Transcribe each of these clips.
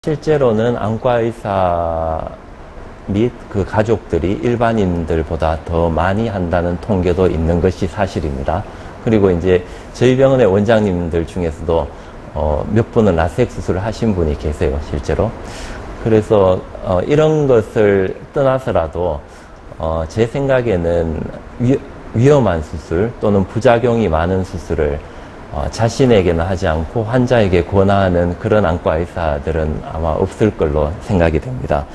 실제로는 안과 의사 및 그 가족들이 일반인들보다 더 많이 한다는 통계도 있는 것이 사실입니다. 그리고 이제 저희 병원의 원장님들 중에서도 몇 분은 라섹 수술을 하신 분이 계세요, 실제로. 그래서 이런 것을 떠나서라도 제 생각에는 위험한 수술 또는 부작용이 많은 수술을 자신에게는 하지 않고 환자에게 권하는 그런 안과 의사들은 아마 없을 걸로 생각이 됩니다.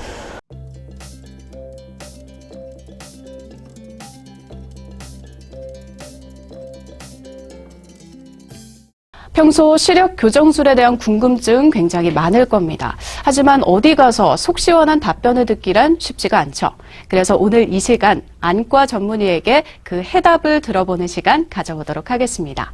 평소 시력 교정술에 대한 궁금증 굉장히 많을 겁니다. 하지만 어디 가서 속 시원한 답변을 듣기란 쉽지가 않죠. 그래서 오늘 이 시간 안과 전문의에게 그 해답을 들어보는 시간 가져보도록 하겠습니다.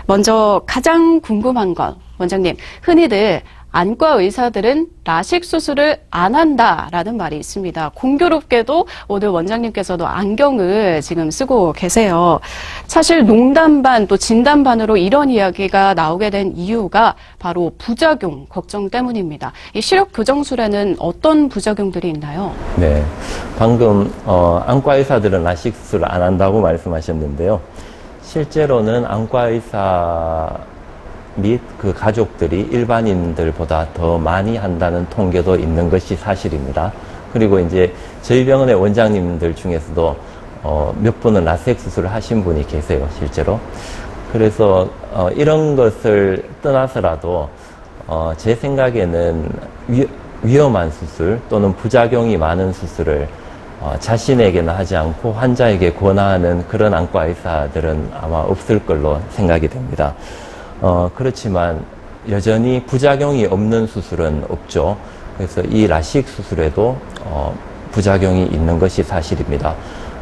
먼저 가장 궁금한 건 원장님, 흔히들 안과 의사들은 라식 수술을 안 한다라는 말이 있습니다. 공교롭게도 오늘 원장님께서도 안경을 지금 쓰고 계세요. 사실 농담 반 또 진담 반으로 이런 이야기가 나오게 된 이유가 바로 부작용 걱정 때문입니다. 이 시력 교정술에는 어떤 부작용들이 있나요? 네, 방금 안과 의사들은 라식 수술을 안 한다고 말씀하셨는데요. 실제로는 안과 의사 및 그 가족들이 일반인들보다 더 많이 한다는 통계도 있는 것이 사실입니다. 그리고 이제 저희 병원의 원장님들 중에서도 몇 분은 라섹 수술을 하신 분이 계세요, 실제로. 그래서 이런 것을 떠나서라도 제 생각에는 위험한 수술 또는 부작용이 많은 수술을 자신에게는 하지 않고 환자에게 권하는 그런 안과 의사들은 아마 없을 걸로 생각이 됩니다. 그렇지만 여전히 부작용이 없는 수술은 없죠. 그래서 이 라식 수술에도 부작용이 있는 것이 사실입니다.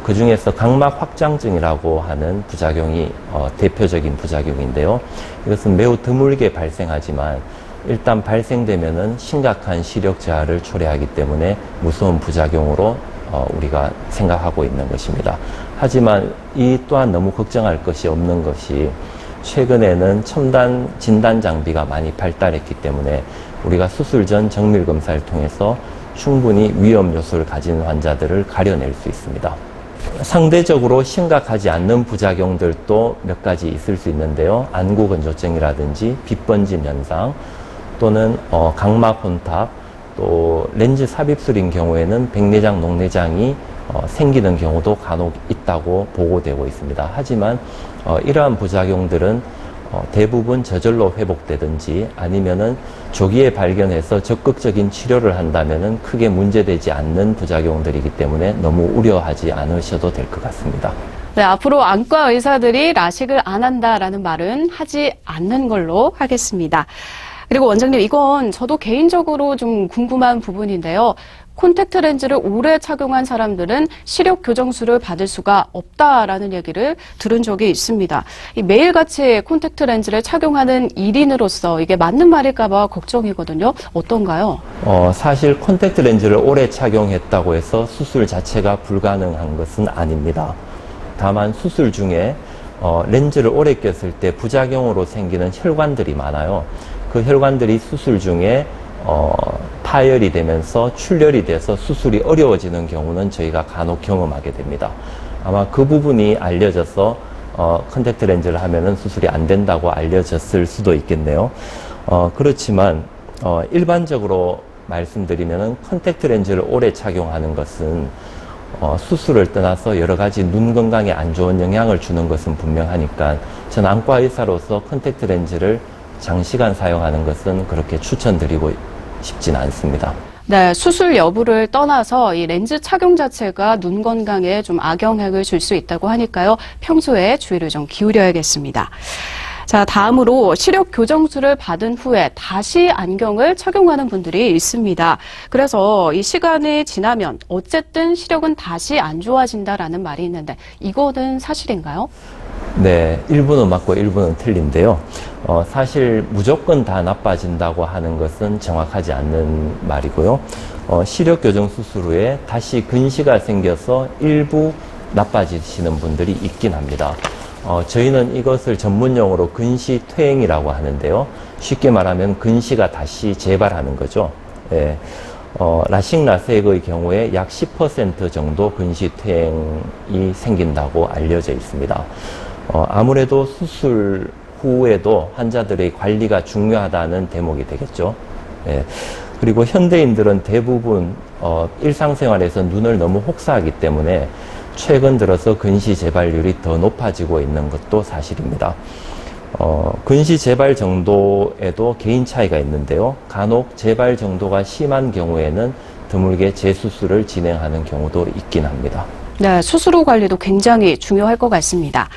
그 중에서 각막 확장증이라고 하는 부작용이 대표적인 부작용인데요. 이것은 매우 드물게 발생하지만 일단 발생되면은 심각한 시력 저하를 초래하기 때문에 무서운 부작용으로 우리가 생각하고 있는 것입니다. 하지만 이 또한 너무 걱정할 것이 없는 것이 최근에는 첨단 진단 장비가 많이 발달했기 때문에 우리가 수술 전 정밀 검사를 통해서 충분히 위험 요소를 가진 환자들을 가려낼 수 있습니다. 상대적으로 심각하지 않는 부작용들도 몇 가지 있을 수 있는데요. 안구 건조증이라든지 빛 번짐 현상 또는 각막 혼탁, 또 렌즈 삽입술인 경우에는 백내장, 녹내장이 생기는 경우도 간혹 있다고 보고되고 있습니다. 하지만 이러한 부작용들은 대부분 저절로 회복되든지 아니면은 조기에 발견해서 적극적인 치료를 한다면은 크게 문제되지 않는 부작용들이기 때문에 너무 우려하지 않으셔도 될 것 같습니다. 네, 앞으로 안과 의사들이 라식을 안 한다라는 말은 하지 않는 걸로 하겠습니다. 그리고 원장님, 이건 저도 개인적으로 좀 궁금한 부분인데요. 콘택트 렌즈를 오래 착용한 사람들은 시력 교정술을 받을 수가 없다라는 얘기를 들은 적이 있습니다. 매일같이 콘택트 렌즈를 착용하는 일인으로서 이게 맞는 말일까 봐 걱정이거든요. 어떤가요? 사실 콘택트 렌즈를 오래 착용했다고 해서 수술 자체가 불가능한 것은 아닙니다. 다만 수술 중에 렌즈를 오래 꼈을 때 부작용으로 생기는 혈관들이 많아요. 그 혈관들이 수술 중에 파열이 되면서 출혈이 돼서 수술이 어려워지는 경우는 저희가 간혹 경험하게 됩니다. 아마 그 부분이 알려져서 컨택트 렌즈를 하면은 수술이 안 된다고 알려졌을 수도 있겠네요. 그렇지만 일반적으로 말씀드리면은 컨택트 렌즈를 오래 착용하는 것은 수술을 떠나서 여러 가지 눈 건강에 안 좋은 영향을 주는 것은 분명하니까 전 안과 의사로서 컨택트 렌즈를 장시간 사용하는 것은 그렇게 추천드리고 싶진 않습니다. 네, 수술 여부를 떠나서 이 렌즈 착용 자체가 눈 건강에 좀 악영향을 줄 수 있다고 하니까요. 평소에 주의를 좀 기울여야겠습니다. 자, 다음으로 시력 교정술을 받은 후에 다시 안경을 착용하는 분들이 있습니다. 그래서 이 시간이 지나면 어쨌든 시력은 다시 안 좋아진다라는 말이 있는데 이거는 사실인가요? 네, 일부는 맞고 일부는 틀린데요. 사실 무조건 다 나빠진다고 하는 것은 정확하지 않는 말이고요. 시력 교정 수술 후에 다시 근시가 생겨서 일부 나빠지시는 분들이 있긴 합니다. 저희는 이것을 전문용어로 근시퇴행이라고 하는데요. 쉽게 말하면 근시가 다시 재발하는 거죠. 예. 라식 라섹의 경우에 약 10% 정도 근시퇴행이 생긴다고 알려져 있습니다. 아무래도 수술 후에도 환자들의 관리가 중요하다는 대목이 되겠죠. 예. 그리고 현대인들은 대부분 일상생활에서 눈을 너무 혹사하기 때문에 최근 들어서 근시 재발률이 더 높아지고 있는 것도 사실입니다. 근시 재발 정도에도 개인 차이가 있는데요. 간혹 재발 정도가 심한 경우에는 드물게 재수술을 진행하는 경우도 있긴 합니다. 네, 수술 후 관리도 굉장히 중요할 것 같습니다.